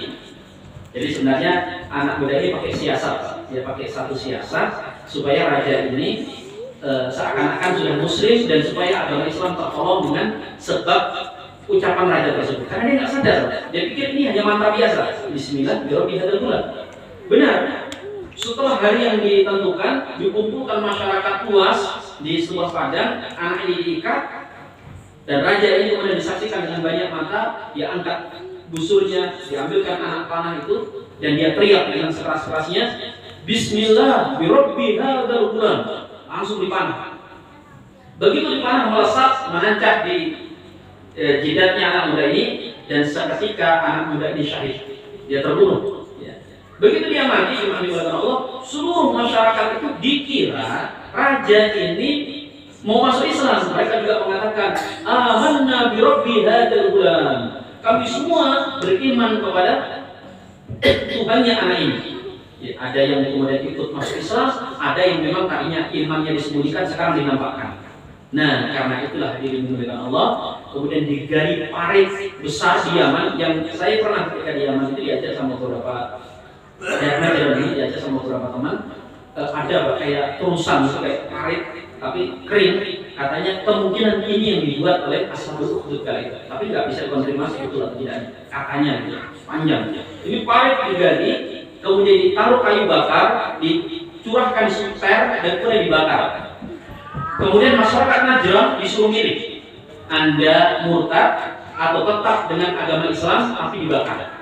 Jadi sebenarnya anak muda ini pakai siasat, dia pakai satu siasat supaya raja ini seakan-akan sudah muslim dan supaya agama Islam tertolong dengan sebab ucapan raja tersebut. Karena dia nggak sadar, dia pikir ini hanya mantra biasa. Bismillah bihadzal gulam. Benar. Setelah hari yang ditentukan, dikumpulkan masyarakat luas di sebuah padang, anak ini diikat dan raja ini kemudian disaksikan dengan banyak mata. Dia angkat busurnya, diambilkan anak panah itu dan dia teriak dengan sekeras-kerasnya, Bismillah birabbi hadzal gulam. Langsung dipanah. Begitu dipanah melesat menancap di jidatnya anak muda ini dan seketika anak muda ini syahid. Dia terbunuh. Begitu dia mati, Allah, seluruh masyarakat itu dikira raja ini mau masuk Islam. Mereka juga mengatakan, amanna bi rabbi hadzal gulam. Kami semua beriman kepada Tuhannya anak ini. Ya, ada yang kemudian ikut masuk Islam, ada yang memang tadinya imannya disembunyikan sekarang dinampakkan. Nah, karena itulah hadirin dimuliakan Allah, kemudian digali parit besar di Yaman yang saya pernah ketika di Yaman itu diajak sama beberapa diajak sama beberapa teman, ada kayak terusan kayak parit tapi kering, katanya kemungkinan ini yang dibuat oleh Ashabul Ukhdud kali itu, tapi nggak bisa dikonfirmasi betul atau tidak, katanya panjang. Ini parit digali, kemudian ditaruh kayu bakar, dicurahkan super dan kemudian dibakar. Kemudian masyarakat Najran disuruh milih, Anda murtad atau tetap dengan agama Islam tapi dibakar.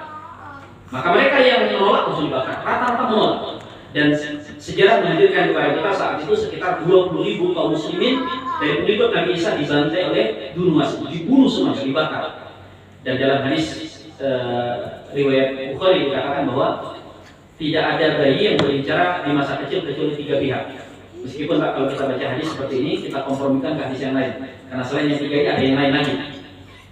Maka mereka yang menolak langsung dibakar, rata-rata menolak. Dan sejarah menunjukkan kepada kita saat itu sekitar 20.000 kaum muslimin dari pengikut Nabi Isa dibantai oleh Dunwas, dibunuh semua, dibakar. Dan dalam hadis riwayat Bukhari dikatakan bahwa tidak ada bayi yang berbicara di masa kecil kecuali 3 pihak. Meskipun kalau kita baca hadis seperti ini, kita kompromikan ke hadis yang lain. Karena selain yang 3 ini ada yang lain lagi.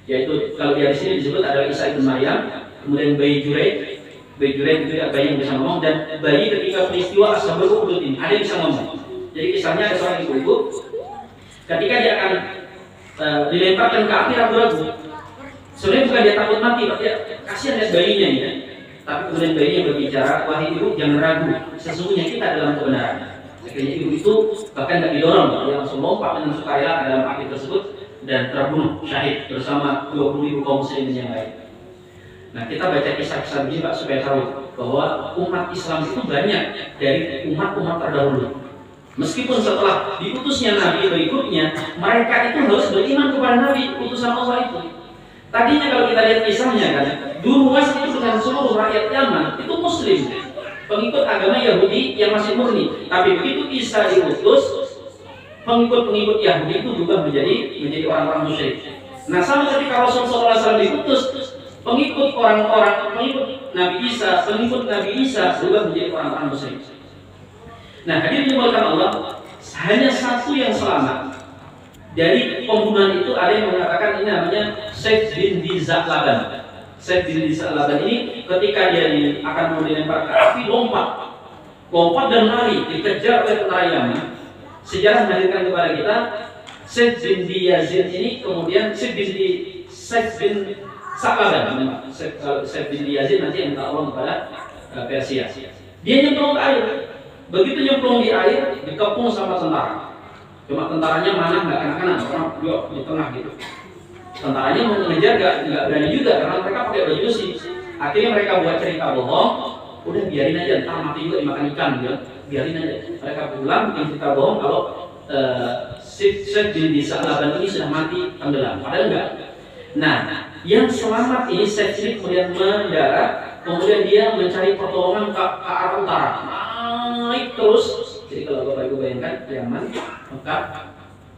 yaitu kalau di sini disebut adalah Isa bin Maryam, kemudian bayi Juraij itu ya, bayi yang bisa ngomong, dan bayi ketika peristiwa Ashabul Ukhdud ini ada yang bisa ngomong. Jadi kisahnya ada seorang ibu-ibu ketika dia akan dilemparkan ke api ragu-ragu. Sebenarnya bukan dia takut mati, dia kasihan lihat bayinya ini. Tapi kemudian bayinya berbicara, wahai ibu jangan ragu, sesungguhnya kita dalam kebenaran. Akhirnya ibu itu bahkan tidak didorong, dia langsung lompat dengan sukarela ke dalam api tersebut dan terbunuh syahid bersama 20.000 kaum muslimin yang lain. Nah, kita baca kisah-kisah ini Pak supaya tahu bahwa umat Islam itu banyak dari umat-umat terdahulu. Meskipun setelah diutusnya Nabi berikutnya, mereka itu harus beriman kepada Nabi utusan Allah itu. Tadinya kalau kita lihat kisahnya kan, Durwas itu dengan seluruh rakyat Yaman itu Muslim, pengikut agama Yahudi yang masih murni. Tapi begitu Isa diutus, pengikut-pengikut Yahudi itu berubah menjadi orang-orang musyrik. Nah, sama ketika Rasulullah SAW diutus, pengikut Nabi Isa berubah menjadi orang-orang musyrik. Nah, hadirin dimulakan Allah, hanya satu yang selamat dari pembunuhan itu. Ada yang mengatakan ini namanya Saif bin Za'laban. Saif bin Za'laban ini ketika dia akan mau dilempar ke api, lompat dan lari, dikejar oleh tentara Yaman. Sejarah mengajarkan kepada kita Saif bin Yazid ini kemudian Saif bin Za'laban. Saif bin Yazid nanti yang minta Allah kepada Persia. Dia nyemplung ke air. Begitu nyemplung di air, dikepung sama tentara. Cuma tentaranya mana nggak kena-kena, karena di tengah gitu. Tentaranya mau mengejar nggak berani juga karena mereka pakai baju besi. Akhirnya mereka buat cerita bohong, udah biarin aja, ntar mati juga dimakan ikan gitu. Biarin aja. Mereka pulang bikin cerita bohong kalau Saif bin Za'laban ini sudah mati tenggelam. Padahal enggak. Nah, yang selamat ini Saif ini kemudian mendarat, kemudian dia mencari pertolongan ke arah utara. Naik terus. Jadi kalau Bapak Ibu bayangkan Yaman, Mekah,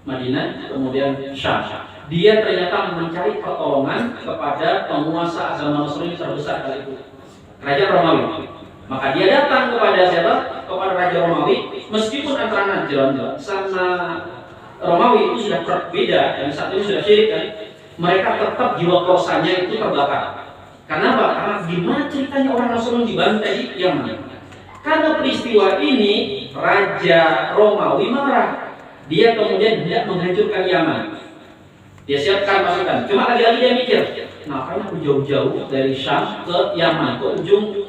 Madinah, kemudian Syam. Dia ternyata mencari pertolongan kepada penguasa agama Nasrani terbesar kala itu, Raja Romawi. Maka dia datang kepada siapa? Kepada Raja Romawi. Meskipun antara Najran sama Romawi itu sudah berbeda dan saat ini sudah syirik kan, mereka tetap jiwa korsanya itu terbakar. Kenapa? Karena gimana ceritanya orang Nasrani dibantai di Yaman? Karena peristiwa ini Raja Romawi marah. Dia kemudian hendak menghancurkan Yaman. Dia siapkan pasukan. Cuma lagi-lagi dia mikir, ngapain aku jauh-jauh dari Syam ke Yaman, ke ujung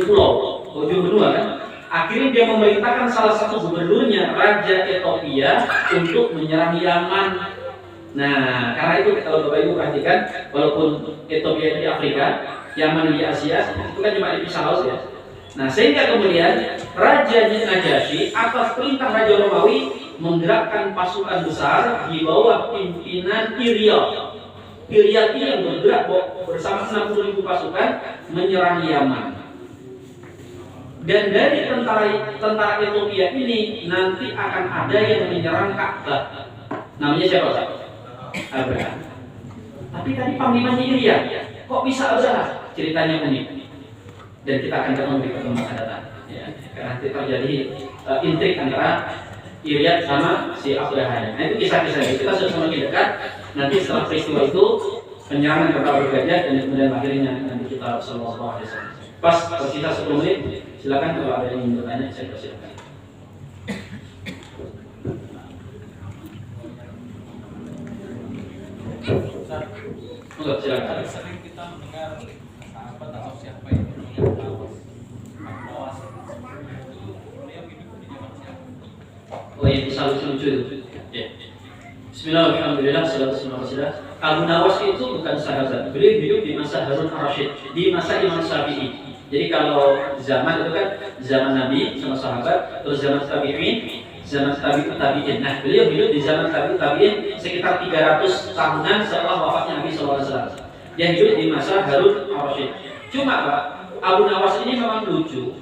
pulau, ke ujung benua kan? Akhirnya dia memerintahkan salah satu gubernurnya, Raja Ethiopia, untuk menyerang Yaman. Nah, karena itu kalau Bapak Ibu perhatikan, walaupun Ethiopia itu di Afrika, Yaman di Asia, itu kan cuma dipisah laut ya. Nah, sehingga kemudian Raja Najasyi atas perintah Raja Romawi menggerakkan pasukan besar di bawah pimpinan Iryad. Iryad ini yang bergerak bersama 60.000 pasukan menyerang Yaman. Dan dari tentara Ethiopia ini nanti akan ada yang menyerang Ka'bah. Namanya siapa? Abraham. Tapi tadi panglimanya Iryad. Kok bisa Abraham? Ceritanya unik. Dan kita akan ketemu di pertemuan akan datang ya, karena nanti terjadi intrik antara Iryad sama si Abraham. Nah, itu kisah-kisah kita sudah semakin dekat. Nanti setelah peristiwa itu penyerangan kota bergajah dan kemudian akhirnya nanti kita sallallahu alaihi wasallam. Pas tersisa 10 menit, silakan kalau ada yang ingin bertanya saya persilakan. Enggak, silakan. Sering kita mendengar sahabat atau siapa yang oh yang selalu lucu itu. Ya. Bismillah, alhamdulillah, salatu wassalamu. Abu Nawas itu bukan sahabat. Beliau hidup di masa Harun ar-Rasyid, di masa Imam Syafi'i. Jadi kalau zaman itu kan zaman Nabi sama sahabat, terus zaman tabi'in, zaman tabi'in. Nah, beliau hidup di zaman tabi'in sekitar 300 tahunan setelah wafatnya Nabi SAW. Dia hidup di masa Harun ar-Rasyid. Cuma Pak, Abu Nawas ini memang lucu.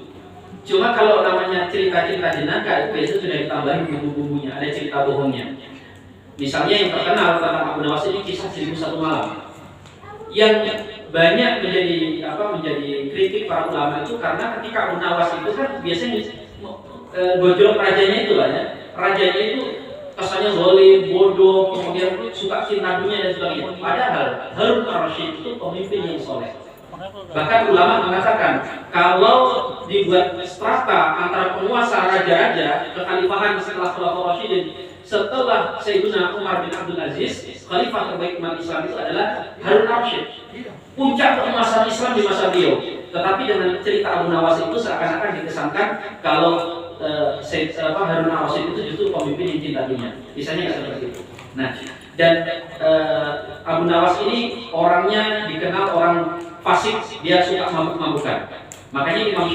Cuma kalau namanya cerita-cerita jenaka itu biasanya sudah ditambahin bumbu-bumbunya, ada cerita bohongnya. Misalnya yang terkenal tentang Abu Nawas ini kisah 1001 malam. Yang banyak menjadi kritik para ulama itu karena ketika Abu Nawas itu kan biasanya gojolok rajanya itu lah ya. Rajanya itu kesannya zalim, bodoh, kemudian suka cinta dunia dan sebagainya. Padahal Harun ar-Rasyid itu pemimpin yang soleh. Bahkan ulama mengatakan kalau dibuat strata antara penguasa raja-raja kekhalifahan setelah Khulafaur Rasyidin, setelah Sayyidina Umar bin Abdul Aziz, khalifah terbaik umat Islam itu adalah Harun ar-Rasyid. Puncak keemasan Islam di masa beliau. Tetapi dengan cerita Abu Nawas itu seakan-akan dikesankan kalau Harun ar-Rasyid itu justru pemimpin yang cinta dunia. Misalnya nggak seperti itu. Nah, dan Abu Nawas ini orangnya dikenal orang fasik, dia suka mabuk-mabukan. Makanya Imam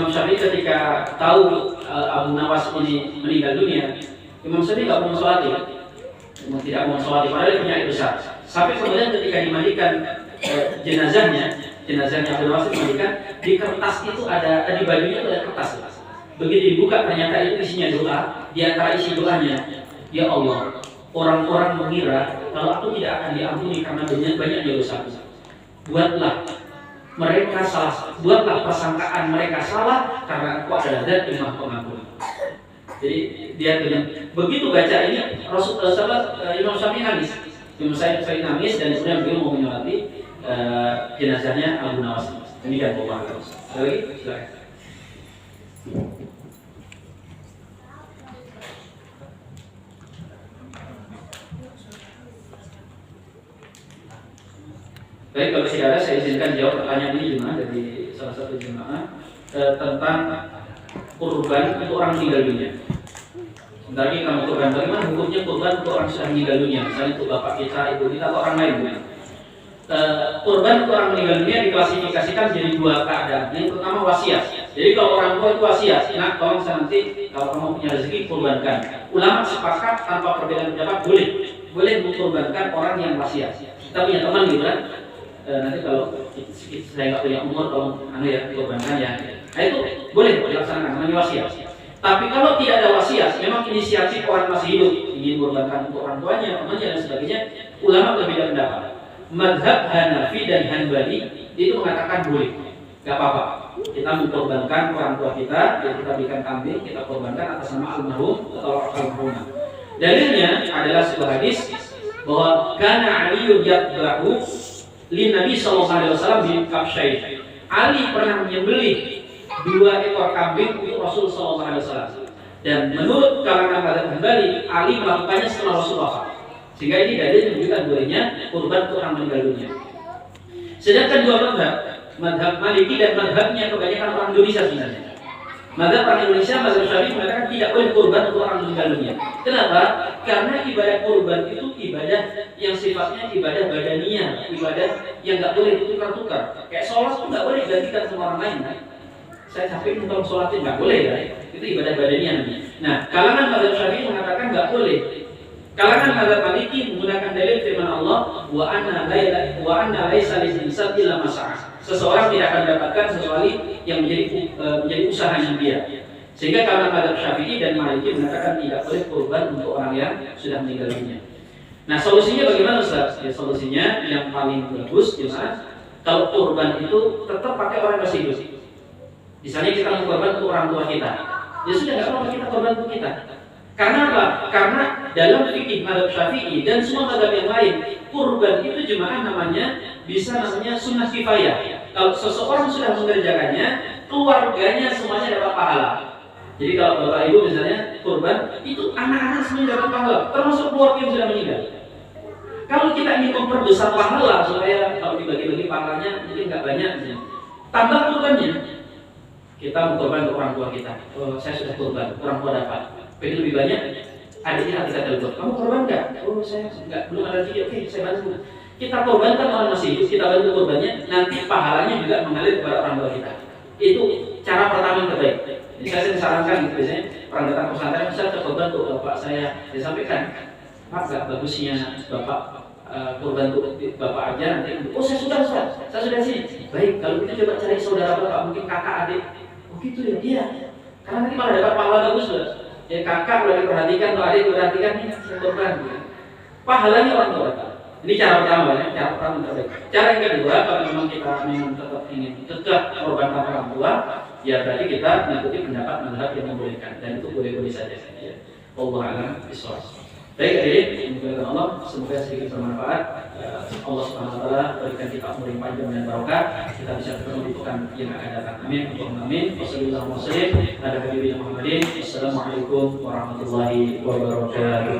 Syafi'i ketika tahu Abu Nawas ini meninggal dunia, Imam Syafi'i nggak mau sholat ya, tidak mau sholat, padahal punya besar. Sampai kemudian ketika dimandikan jenazahnya Abu Nawas dimandikan, di kertas itu ada, di bajunya itu ada kertas. Begitu dibuka ternyata itu isinya doa. Di antara isi doanya, ya Allah, orang-orang mengira kalau aku tidak akan diampuni karena banyaknya dosa. Buatlah mereka salah, buatlah persangkaan mereka salah karena aku adalah zat yang maha pengampun. Jadi dia bilang, begitu baca ini Imam Syafi'i nangis. Imam Syafi'i nangis dan kemudian beliau mau menyolati jenazahnya Abu Nawas. Demikian Bapak. Ada lagi? Silakan. Baik, kalau tidak ada saya izinkan jawab pertanyaan ini jemaah dari salah satu jemaah tentang kurban untuk orang meninggal dunia. Sebentar lagi kamu kurban, bagaimana hukumnya kurban untuk orang sudah meninggal dunia, misalnya untuk bapak kita, ibu kita, atau orang lain. Kurban untuk orang meninggal dunia diklasifikasikan jadi dua keadaan. Yang pertama wasiat. Jadi kalau orang tua itu wasiat, nah tolong nanti kalau kamu punya rezeki kurbankan. Ulama sepakat tanpa perbedaan pendapat boleh mengkurbankan orang yang wasiat. Kita punya teman gitu kan. Nanti kalau saya nggak punya umur, tolong dikorbankan ya. Nah itu boleh dilaksanakan, namanya wasiat. Tapi kalau tidak ada wasiat, memang inisiatif orang masih hidup ingin mengorbankan untuk orang tuanya, temannya dan sebagainya, ulama berbeda pendapat. Mazhab Hanafi dan Hanbali itu mengatakan boleh, nggak apa-apa. Kita mengkorbankan orang tua kita, kita berikan kambing, kita korbankan atas nama almarhum atau almarhumah. Dalilnya adalah sebuah hadis bahwa kana Aliyun yadbahu li Nabi sallallahu alaihi wasallam bin Kabsyain. Ali pernah menyembelih 2 ekor kambing untuk Rasul sallallahu alaihi wasallam. Dan menurut kalangan mazhab Hambali, Ali melakukannya setelah Rasul wafat. Sehingga ini dalil menunjukkan bolehnya kurban untuk orang meninggal dunia. Sedangkan dua mazhab Maliki dan mazhabnya kebanyakan orang Indonesia sebenarnya. Mazhab orang Indonesia, mazhab Syafi'i mengatakan tidak boleh kurban untuk orang meninggal dunia. Kenapa? Karena ibadah kurban itu ibadah yang sifatnya ibadah badaniyah, ibadah yang nggak boleh ditukar-tukar. Kayak sholat itu nggak boleh digantikan sama orang lain, kan? Saya capek untuk sholatin nggak boleh, kan? Itu ibadah badaniyah. Nah, kalangan mazhab Syafi'i mengatakan nggak boleh. Kalangan mazhab Maliki menggunakan dalil firman Allah, wa anna laisa lil-insani illa ma sa'a. Seseorang tidak akan mendapatkan sesuatu yang menjadi usahanya dia. Sehingga kalangan mazhab Syafi'i dan Maliki mengatakan tidak boleh kurban untuk orang yang sudah meninggal dunia. Nah, solusinya bagaimana Ustaz? Ya, solusinya yang paling bagus gimana? Kalau kurban itu tetap pakai orang yang masih hidup. Misalnya kita mau kurban untuk orang tua kita, ya sudah nggak apa-apa kita kurban untuk kita. Karena apa? Karena dalam fikih mazhab Syafi'i dan semua mazhab yang lain, kurban itu jemaah namanya sunnah kifayah. Kalau seseorang sudah mengerjakannya, keluarganya semuanya dapat pahala. Jadi kalau bapak ibu misalnya kurban, itu anak-anak semuanya dapat pahala, termasuk keluarga yang sudah meninggal. Kalau kita ingin memperbesar pahala supaya kalau dibagi-bagi pahalanya jadi nggak banyak, tambah kurbannya. Kita mengkorban untuk orang tua kita. Oh, saya sudah kurban, orang tua dapat. Pengen lebih banyak, adiknya kita telepon. Kamu korban nggak? Oh, saya nggak, belum ada rezeki. Oke, saya bantu. Kita korbankan orang masih hidup, kita bantu korbannya. Nanti pahalanya juga mengalir kepada orang tua kita. Itu cara pertama yang terbaik. Jadi saya sarankan gitu biasanya orang datang ke pesantren, saya korban untuk bapak saya. Saya sampaikan, Pak, nggak bagusnya bapak korban untuk bapak aja nanti. Oh, saya sudah sini. Baik, kalau kita coba cari saudara bapak, mungkin kakak adik. Oh gitu ya, iya. Karena nanti malah dapat pahala bagus loh. Ya kakak udah diperhatikan, atau adik diperhatikan, ini saya korban. Pahalanya orang tua. Ini cara pertama ya, cara pertama terbaik. Cara yang kedua, kalau memang kita tetap ingin tetap korban tanpa orang tua, ya berarti kita mengikuti pendapat mazhab yang membolehkan, dan itu boleh-boleh saja. Ya. Wallahu a'lam bishawab. Baik adik, dimuliakan Allah, semoga sedikit bermanfaat. Allah Subhanahu wa taala berikan kita umur yang panjang dan barokah. Kita bisa bertemu di pekan yang akan datang. Amin. Allahumma amin. Wassallallahu wasallam ala habibina Muhammadin. Assalamualaikum warahmatullahi wabarakatuh.